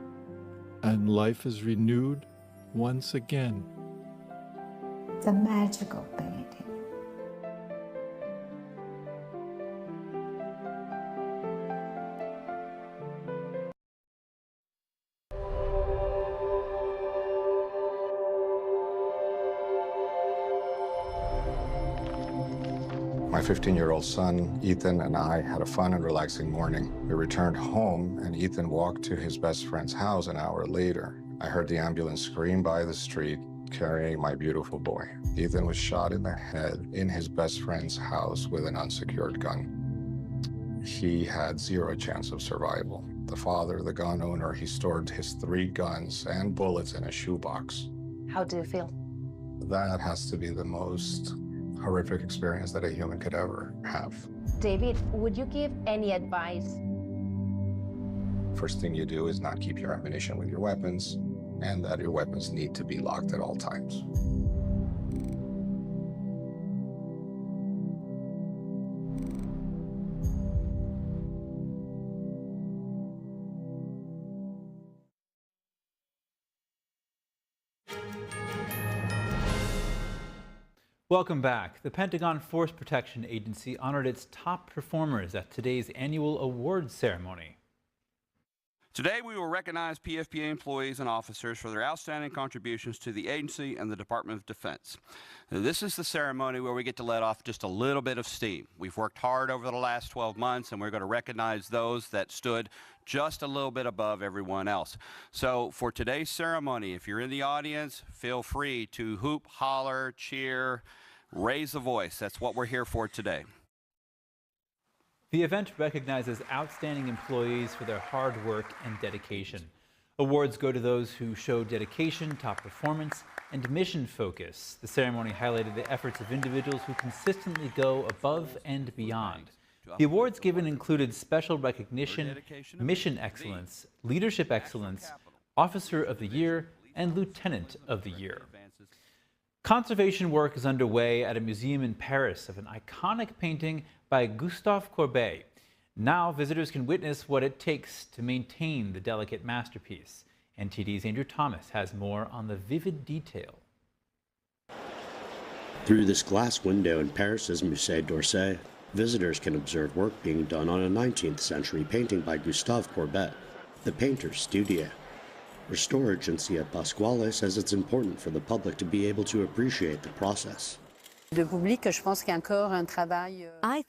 and life is renewed once again. The magical painting. My 15-year-old son, Ethan, and I had a fun and relaxing morning. We returned home, and Ethan walked to his best friend's house an hour later. I heard the ambulance scream by the street, carrying my beautiful boy. Ethan was shot in the head in his best friend's house with an unsecured gun. He had 0 chance of survival. The father, the gun owner, he stored his 3 guns and bullets in a shoebox. How do you feel? That has to be the most horrific experience that a human could ever have. David, would you give any advice? First thing you do is not keep your ammunition with your weapons, and that your weapons need to be locked at all times. Welcome back. The Pentagon Force Protection Agency honored its top performers at today's annual awards ceremony. Today, we will recognize PFPA employees and officers for their outstanding contributions to the agency and the Department of Defense. This is the ceremony where we get to let off just a little bit of steam. We've worked hard over the last 12 months, and we're going to recognize those that stood just a little bit above everyone else. So for today's ceremony, if you're in the audience, feel free to hoop, holler, cheer, raise a voice. That's what we're here for today. The event recognizes outstanding employees for their hard work and dedication. Awards go to those who show dedication, top performance, and mission focus. The ceremony highlighted the efforts of individuals who consistently go above and beyond. The awards given included special recognition, mission excellence, leadership excellence, officer of the year, and lieutenant of the year. Conservation work is underway at a museum in Paris of an iconic painting by Gustave Courbet. Now visitors can witness what it takes to maintain the delicate masterpiece. NTD's Andrew Thomas has more on the vivid detail. Through this glass window in Paris's Musée d'Orsay, visitors can observe work being done on a 19th century painting by Gustave Courbet, the painter's studio. Restore agency at Pasquale says it's important for the public to be able to appreciate the process. I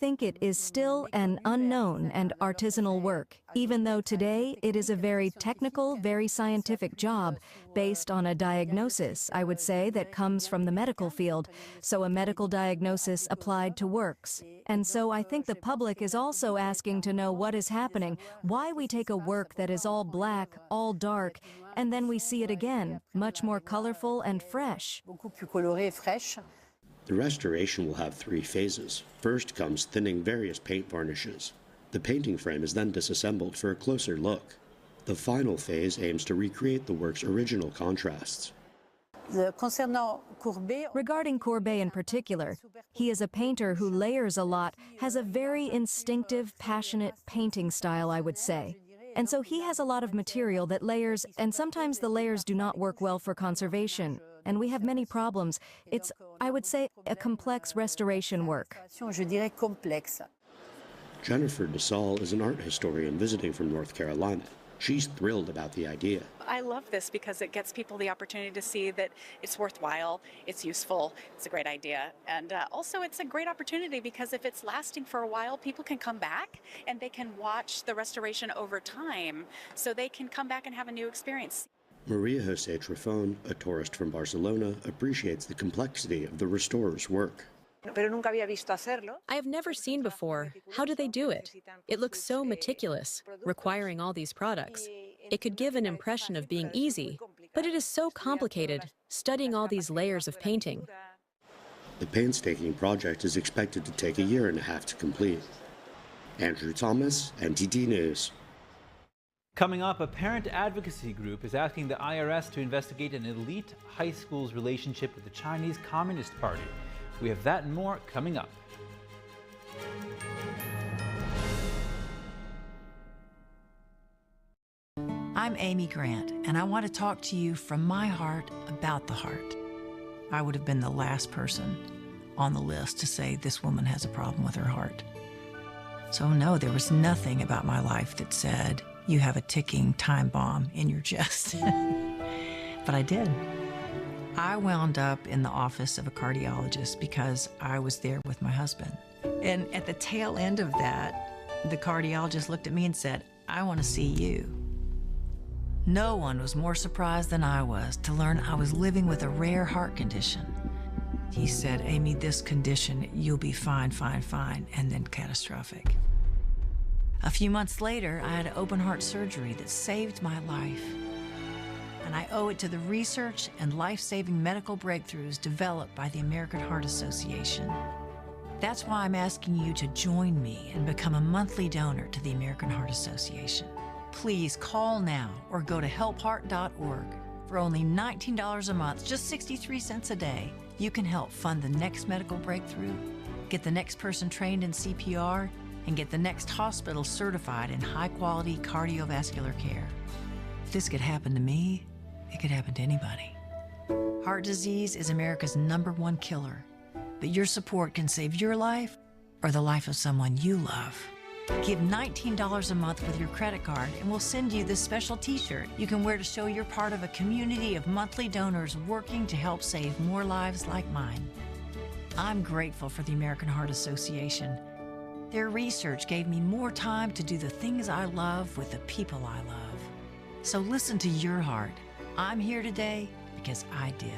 think it is still an unknown and artisanal work, even though today it is a very technical, very scientific job based on a diagnosis, I would say, that comes from the medical field, so a medical diagnosis applied to works. And so I think the public is also asking to know what is happening, why we take a work that is all black, all dark, and then we see it again, much more colorful and fresh. The restoration will have 3 phases. First comes thinning various paint varnishes. The painting frame is then disassembled for a closer look. The final phase aims to recreate the work's original contrasts. Regarding Courbet in particular, he is a painter who layers a lot, has a very instinctive, passionate painting style, I would say. And so he has a lot of material that layers, and sometimes the layers do not work well for conservation. And we have many problems. It's, I would say, a complex restoration work. Jennifer DeSalle is an art historian visiting from North Carolina. She's thrilled about the idea. I love this because it gets people the opportunity to see that it's worthwhile, it's useful, it's a great idea. And also it's a great opportunity because if it's lasting for a while, people can come back and they can watch the restoration over time so they can come back and have a new experience. Maria Jose Trifon, a tourist from Barcelona, appreciates the complexity of the restorer's work. I have never seen before. How do they do it? It looks so meticulous, requiring all these products. It could give an impression of being easy, but it is so complicated, studying all these layers of painting. The painstaking project is expected to take 1.5 years to complete. Andrew Thomas, NTD News. Coming up, a parent advocacy group is asking the IRS to investigate an elite high school's relationship with the Chinese Communist Party. We have that and more coming up. I'm Amy Grant, and I want to talk to you from my heart about the heart. I would have been the last person on the list to say this woman has a problem with her heart. So no, there was nothing about my life that said, you have a ticking time bomb in your chest. But I did. I wound up in the office of a cardiologist because I was there with my husband. And at the tail end of that, the cardiologist looked at me and said, I want to see you. No one was more surprised than I was to learn I was living with a rare heart condition. He said, Amy, this condition, you'll be fine, fine, fine, and then catastrophic. A few months later, I had open heart surgery that saved my life. And I owe it to the research and life-saving medical breakthroughs developed by the American Heart Association. That's why I'm asking you to join me and become a monthly donor to the American Heart Association. Please call now or go to helpheart.org. For only $19 a month, just 63 cents a day, you can help fund the next medical breakthrough, get the next person trained in CPR, and get the next hospital certified in high-quality cardiovascular care. If this could happen to me, it could happen to anybody. Heart disease is America's #1 killer, but your support can save your life or the life of someone you love. Give $19 a month with your credit card and we'll send you this special t-shirt you can wear to show you're part of a community of monthly donors working to help save more lives like mine. I'm grateful for the American Heart Association. Their research gave me more time to do the things I love with the people I love. So listen to your heart. I'm here today because I did.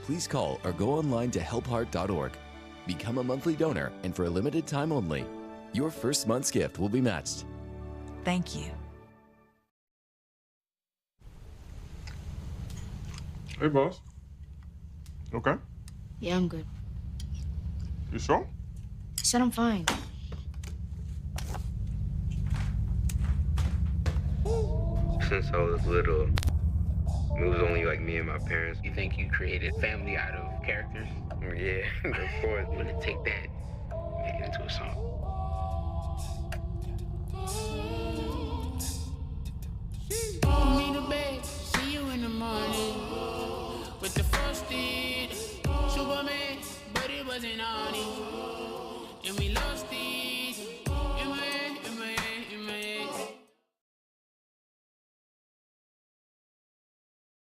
Please call or go online to helpheart.org. Become a monthly donor, and for a limited time only, your first month's gift will be matched. Thank you. Hey, boss. Okay? Yeah, I'm good. You sure? I said I'm fine. Since I was little, it was only like me and my parents. You think you created family out of characters? Yeah, of course. I'm gonna take that, make it into a song. Me to bed, see you in the morning. With the first Superman, but it wasn't on it. And we lost it.